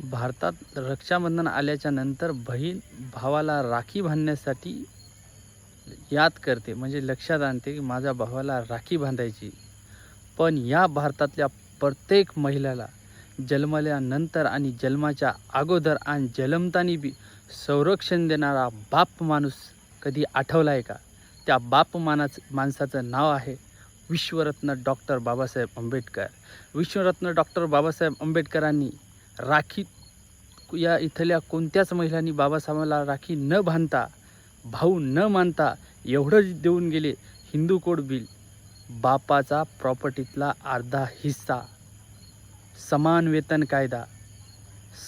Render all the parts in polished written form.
भारतात रक्षाबंधन आल्याच्या नंतर बहीण भावाला राखी बांधण्यासाठी याद करते, म्हणजे लक्षात आणते की माझ्या भावाला राखी बांधायची. पण या भारतातल्या प्रत्येक महिलेला जन्मल्यानंतर आणि जन्माच्या अगोदर आणि जन्मतानी बी संरक्षण देणारा बाप माणूस कधी आठवला आहे का? त्या माणसाचं नाव आहे विश्वरत्न डॉक्टर बाबासाहेब आंबेडकर. विश्वरत्न डॉक्टर बाबासाहेब आंबेडकरांनी राखी या इथल्या कोणत्याच महिलांनी बाबासाहेबांना राखी न बांधता, भाऊ न मानता एवढंच देऊन गेले. हिंदू कोड बिल, बापाचा प्रॉपर्टीतला अर्धा हिस्सा, समान वेतन कायदा,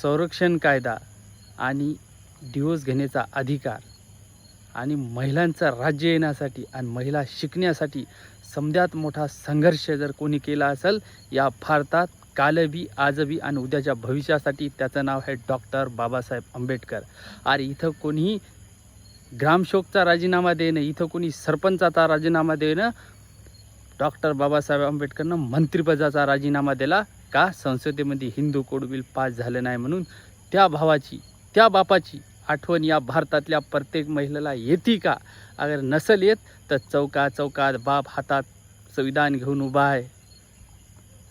संरक्षण कायदा आणि डिवोर्स घेण्याचा अधिकार आणि महिलांचं राज्य येण्यासाठी आणि महिला शिकण्यासाठी समद्यात मोठा संघर्ष जर कोणी केला असेल या भारतात, कालबी आजबी आणि उद्याच्या भविष्यासाठी, त्याचं नाव आहे डॉक्टर बाबासाहेब आंबेडकर. आणि इथं कोणीही ग्रामसेवकचा राजीनामा देणं, इथं कोणी सरपंचाचा राजीनामा देणं, डॉक्टर बाबासाहेब आंबेडकरनं मंत्रिपदाचा राजीनामा दिला का? संसदेमध्ये हिंदू कोड बिल पास झालं नाही म्हणून. त्या भावाची, त्या बापाची आठवण या भारतातल्या प्रत्येक महिलेला येते का? अगर नसल येत तर चौकात बाप हातात संविधान घेऊन उभा आहे.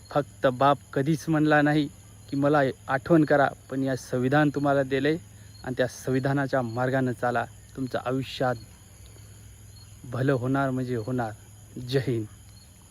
फक्त बाप कधीच म्हणला नाही की मला आठवण करा, पण या संविधान तुम्हाला दिलं आहे आणि त्या संविधानाच्या मार्गानं चाला. तुमचं आयुष्यात भलं होणार म्हणजे होणार. जय हिंद.